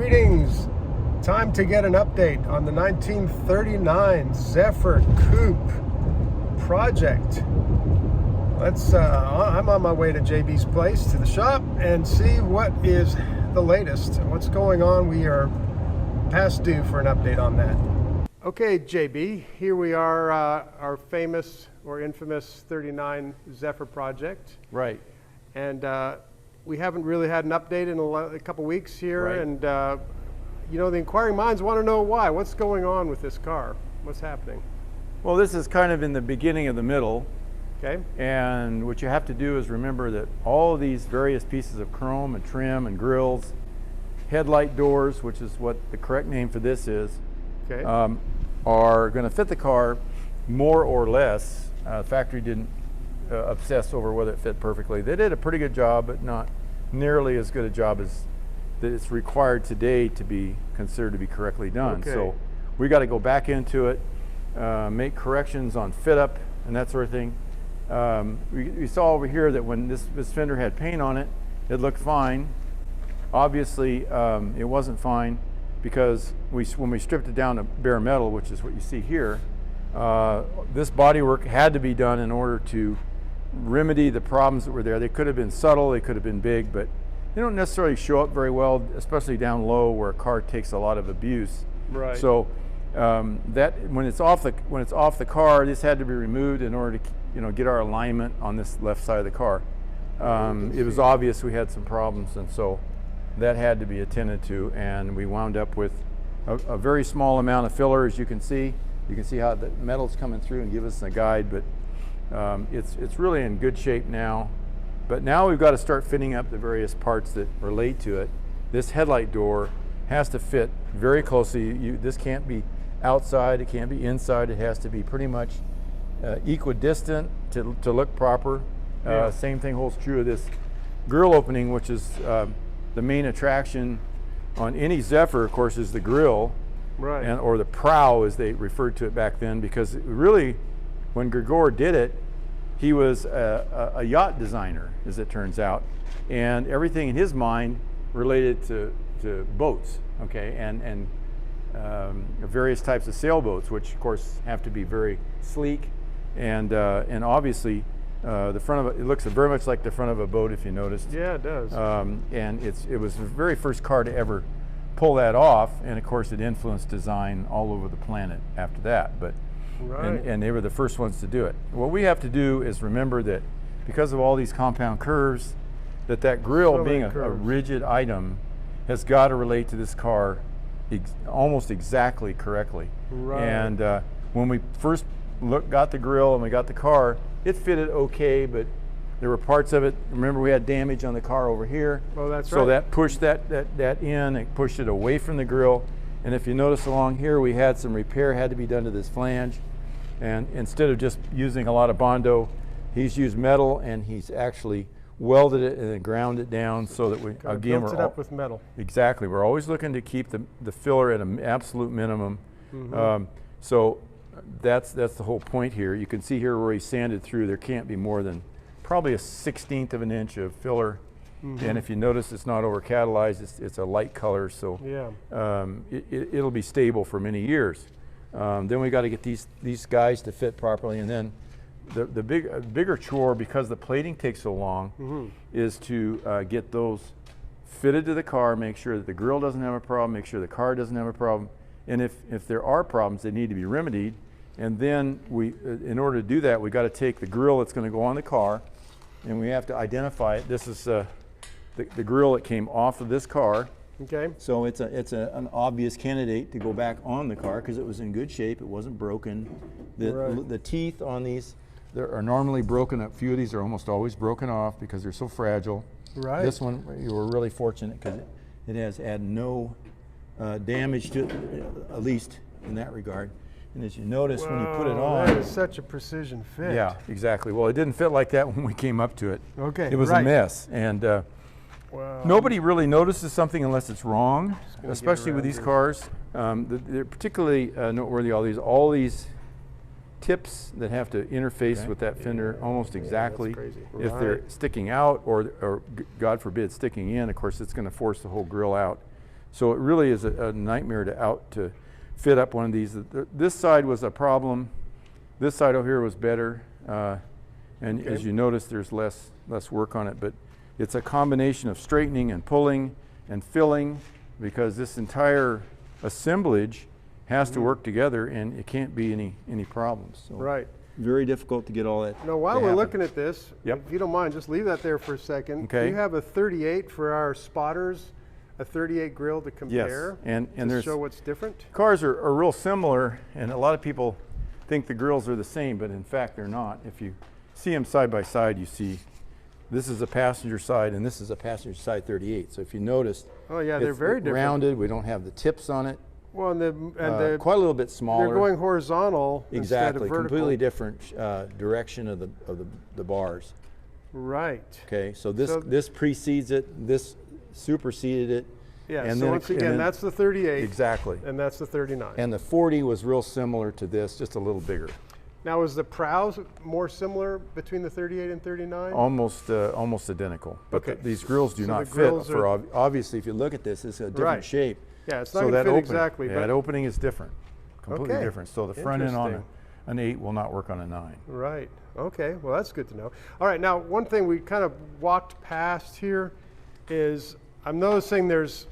Greetings. Time to get an update on the 1939 Zephyr coupe project. I'm on my way to JB's place, to the shop, and see what is the latest and what's going on. We are past due for an update on that. Okay, JB, here we are, our famous or infamous 39 Zephyr project. Right. And we haven't really had an update in a couple weeks here, right. And you know, the inquiring minds want to know why. What's going on with this car? What's happening? Well, this is kind of in the beginning of the middle. Okay. And what you have to do is remember that all of these various pieces of chrome and trim and grills, headlight doors, which is what the correct name for this is, okay, are going to fit the car more or less. The factory didn't obsess over whether it fit perfectly. They did a pretty good job, but not nearly as good a job as that it's required today to be considered to be correctly done. Okay. So we got to go back into it, make corrections on fit up and that sort of thing. We saw over here that when this fender had paint on it, it looked fine. Obviously, it wasn't fine because when we stripped it down to bare metal, which is what you see here, this bodywork had to be done in order to remedy the problems that were there. They could have been subtle, they could have been big, but they don't necessarily show up very well, especially down low where a car takes a lot of abuse. Right. So that when it's off the car, this had to be removed in order to get our alignment on this left side of the car. It was obvious we had some problems, and so that had to be attended to, and we wound up with a very small amount of filler, as you can see. You can see how the metal's coming through and give us a guide, but it's really in good shape now. But now we've got to start fitting up the various parts that relate to it. This headlight door has to fit very closely. This can't be outside, it can't be inside, it has to be pretty much equidistant to look proper. Yeah. Same thing holds true of this grille opening, which is the main attraction on any Zephyr, of course, is the grille. Right. Or the Prow, as they referred to it back then, because really, when Gregorie did it, he was a yacht designer, as it turns out, and everything in his mind related to boats, okay, and various types of sailboats, which of course have to be very sleek, and obviously the front of it looks very much like the front of a boat, if you noticed. Yeah, it does. And it was the very first car to ever pull that off, and of course it influenced design all over the planet after that. But right. and they were the first ones to do it. What we have to do is remember that because of all these compound curves, that grille, So being a rigid item, has got to relate to this car almost exactly correctly. Right. And when we first got the grille and we got the car, it fitted okay, but there were parts of it. Remember, we had damage on the car over here. Oh, that's so right. So that pushed that in, it pushed it away from the grille. And if you notice along here, we had some repair had to be done to this flange. And instead of just using a lot of Bondo, he's used metal, and he's actually welded it and then ground it down so that we, again, built it up with metal. Exactly. We're always looking to keep the filler at an absolute minimum. Mm-hmm. So that's the whole point here. You can see here where he sanded through, there can't be more than probably a 1/16 of an inch of filler. Mm-hmm. And if you notice, it's not over catalyzed, it's a light color, so yeah. It'll be stable for many years. Then we got to get these guys to fit properly, and then the bigger chore, because the plating takes so long, mm-hmm. is to get those fitted to the car, make sure that the grille doesn't have a problem, make sure the car doesn't have a problem, and if there are problems, they need to be remedied. And then in order to do that, we got to take the grille that's going to go on the car, and we have to identify it. This is the grille that came off of this car. Okay. So it's an obvious candidate to go back on the car because it was in good shape. It wasn't broken. The teeth on these are normally broken. A few of these are almost always broken off because they're so fragile. Right. This one, you were really fortunate because it has had no damage to it, at least in that regard. And as you notice, when you put it on, that is such a precision fit. Yeah, exactly. Well, it didn't fit like that when we came up to it. Okay. It was a mess, and nobody really notices something unless it's wrong, especially with these cars. They're particularly noteworthy. All these tips that have to interface with that fender almost exactly. If they're sticking out or God forbid sticking in, of course it's going to force the whole grille out. So it really is a nightmare to fit up one of these. This side was a problem. This side over here was better. And Okay. as you notice, there's less work on it, but it's a combination of straightening and pulling and filling, because this entire assemblage has to work together, and it can't be any problems. So Right. very difficult to get all that. Now, while to we're happen. looking at this, Yep. if you don't mind, just leave that there for a second. Okay. You have a 38 for our spotters, a 38 grill to compare. and to there's show what's different. cars are real similar, and a lot of people think the grills are the same, but in fact they're not. If you see them side by side, you see this is a passenger side and this is a passenger side 38. So if you notice, Oh yeah, they're it's very different. rounded. We don't have the tips on it. Well, and Quite a little bit smaller. they're going horizontal instead Exactly, of vertical. completely different direction of the bars. Right. Okay, so So- this precedes it. This superseded it. Yeah. and So then once and again, then- that's the 38, exactly. and that's the 39. And the 40 was real similar to this, just a little bigger. Now, is the Prows more similar between the 38 and 39? Almost identical. But Okay. these grills do So not the grills fit. Obviously, if you look at this, it's a different Right. shape. Yeah, it's not So going to that fit opening, exactly. yeah, but that opening is different, completely Okay. different. So the front end on Interesting. an 8 will not work on a 9. Right. Okay. Well, that's good to know. All right. Now, one thing we kind of walked past here is I'm noticing there's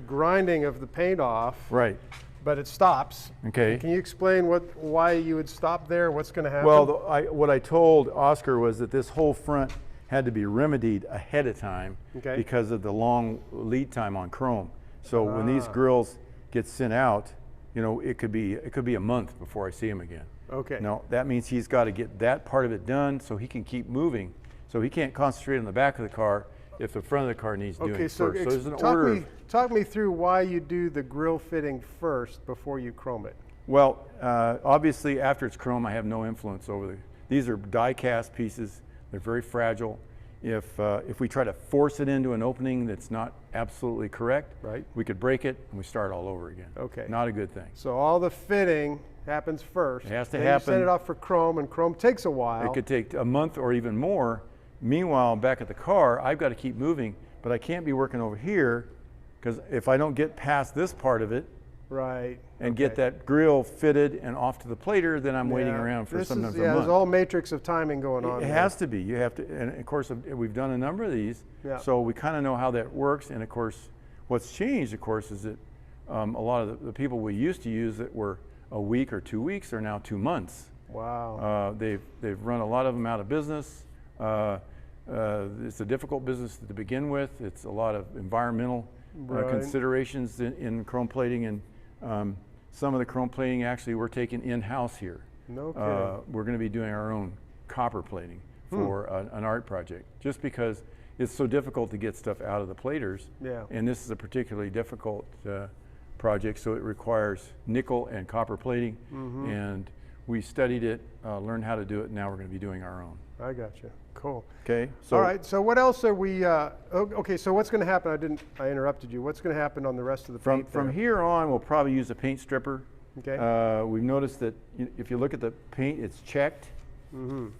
grinding of the paint off, Right. but it stops. Okay. Can you explain why you would stop there? What's going to happen? Well, what I told Oscar was that this whole front had to be remedied ahead of time Okay. because of the long lead time on chrome. So when these grills get sent out, it could be a month before I see him again. Okay. No, that means he's got to get that part of it done so he can keep moving. So he can't concentrate on the back of the car if the front of the car needs doing Okay. So, first. So there's an order. talk me through why you do the grill fitting first before you chrome it. Well, obviously after it's chrome, I have no influence over these are die cast pieces. They're very fragile. If we try to force it into an opening that's not absolutely correct, Right. we could break it and we start all over again. Okay. Not a good thing. So all the fitting happens first. It has to then happen. You send it off for chrome, and chrome takes a while. It could take a month or even more. Meanwhile, back at the car, I've got to keep moving, but I can't be working over here because if I don't get past this part of it Right. and get that grill fitted and off to the plater, then I'm waiting around for sometimes a month. There's a whole matrix of timing going on. It has to be. You have to, and of course, we've done a number of these, Yeah. so we kind of know how that works. And of course, what's changed, of course, is that a lot of the people we used to use that were a week or 2 weeks are now 2 months. Wow. They've run a lot of them out of business. It's a difficult business to begin with. It's a lot of environmental Right. considerations in chrome plating, and some of the chrome plating actually we're taking in-house here. No kidding. We're going to be doing our own copper plating for an art project, just because it's so difficult to get stuff out of the platers. Yeah. And this is a particularly difficult project, so it requires nickel and copper plating. And we studied it, learned how to do it, and now we're going to be doing our own. I got you. Cool. Okay. So All right. So what else are we? Okay. So what's going to happen? I interrupted you. What's going to happen on the rest of the from paint there? here on, we'll probably use a paint stripper. Okay. We've noticed that if you look at the paint, it's checked,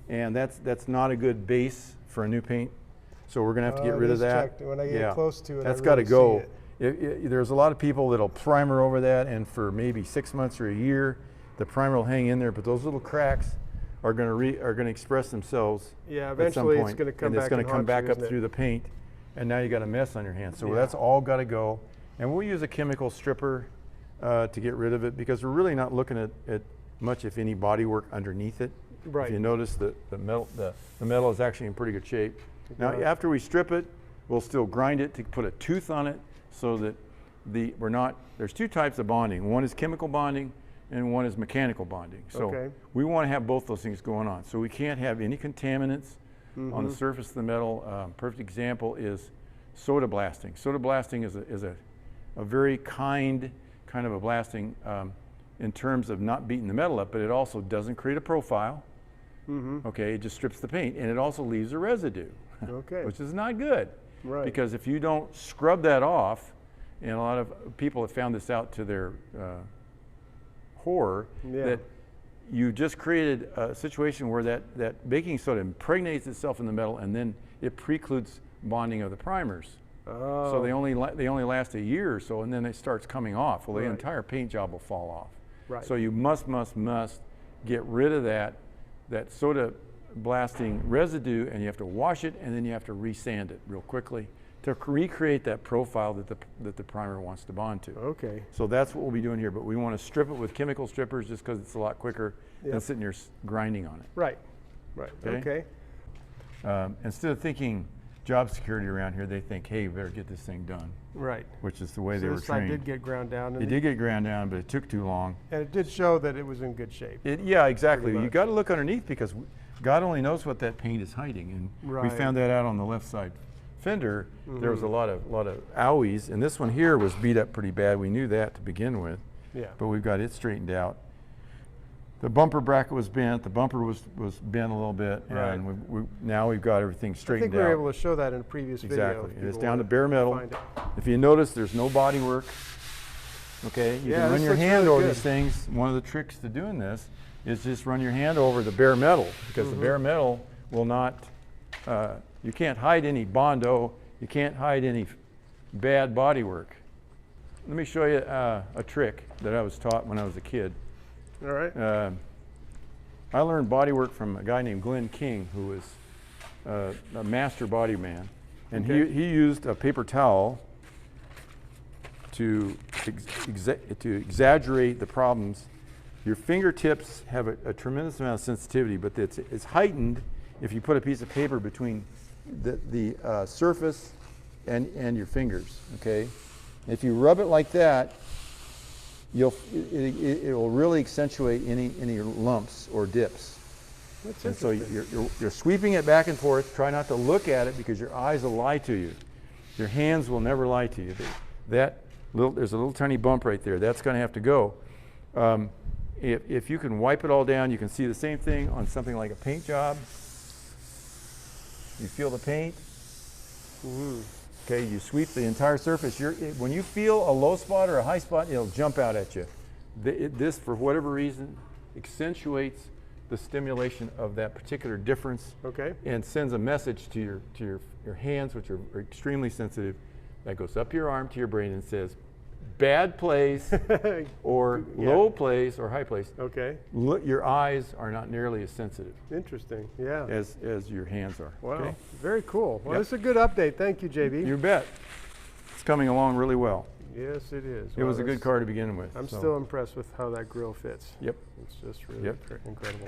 and that's not a good base for a new paint. So we're going to have to get Oh, rid it of is that. checked. When I get close to it, that's I got to really go. see it. There's a lot of people that'll primer over that, and for maybe 6 months or a year, the primer will hang in there. But those little cracks are going to express themselves. Yeah, at some eventually it's point, gonna come and it's back going and to come haunt back you, up isn't it? through the paint, and now you got a mess on your hands. So Yeah. that's all got to go, and we'll use a chemical stripper to get rid of it, because we're really not looking at much, if any, body work underneath it. Right. If you notice that the metal is actually in pretty good shape. Now, Yeah. after we strip it, we'll still grind it to put a tooth on it, so that there's two types of bonding. One is chemical bonding, and one is mechanical bonding. So Okay. we want to have both those things going on. So we can't have any contaminants on the surface of the metal. Perfect example is soda blasting. Soda blasting is a very kind of a blasting in terms of not beating the metal up, but it also doesn't create a profile. Okay, it just strips the paint, and it also leaves a residue, Okay. which is not good. Right. Because if you don't scrub that off, and a lot of people have found this out to their horror, Yeah. that you just created a situation where that baking soda impregnates itself in the metal, and then it precludes bonding of the primers. Oh. So they only last a year or so, and then it starts coming off. Well, the Right. entire paint job will fall off. Right. So you must get rid of that soda blasting residue, and you have to wash it, and then you have to resand it real quickly to recreate that profile that the primer wants to bond to. Okay. So that's what we'll be doing here, but we want to strip it with chemical strippers just because it's a lot quicker than sitting here grinding on it. Right. Right. Okay. Instead of thinking job security around here, they think, hey, we better get this thing done. Right. Which is the way they So were this side trained. did get ground down. It did get ground down, but it took too long. And it did show that it was in good shape. Yeah, exactly. Pretty You much. got to look underneath because God only knows what that paint is hiding, and we Right. found that out on the left side fender. There was a lot of owies, and this one here was beat up pretty bad. We knew that to begin with. Yeah. But we've got it straightened out. The bumper bracket was bent. The bumper was bent a little bit, Right. and now we've got everything I straightened think we were out. able to show that in a previous video. Exactly. if And it's people down to wanna bare metal. find it. If you notice, there's no body work. Okay, you Yeah, can run this your looks hand really over good. these things. One of the tricks to doing this is just run your hand over the bare metal, because the bare metal will not, you can't hide any Bondo, you can't hide any bad body work. Let me show you a trick that I was taught when I was a kid. All right. I learned body work from a guy named Glenn King, who was a master body man. And Okay. he used a paper towel to exaggerate the problems. Your fingertips have a tremendous amount of sensitivity, but it's heightened if you put a piece of paper between the surface and your fingers, okay? If you rub it like that, it will really accentuate any lumps or dips. That's And so interesting. you're sweeping it back and forth. Try not to look at it because your eyes will lie to you. Your hands will never lie to you. There's a little tiny bump right there. That's going to have to go. If you can wipe it all down, you can see the same thing on something like a paint job. You feel the paint. Okay, you sweep the entire surface. When you feel a low spot or a high spot, it'll jump out at you. This, for whatever reason, accentuates the stimulation of that particular difference, Okay. and sends a message to your hands, which are extremely sensitive, that goes up your arm to your brain and says, bad place, or low place, or high place. Okay. Your eyes are not nearly as sensitive Interesting. Yeah. as your hands are. Wow. Okay? Very cool. Well, Yep. this is a good update. Thank you, JB. You bet. It's coming along really well. Yes, it is. It was a good car to begin with. I'm so. still impressed with how that grill fits. Yep. It's just really Yep. incredible.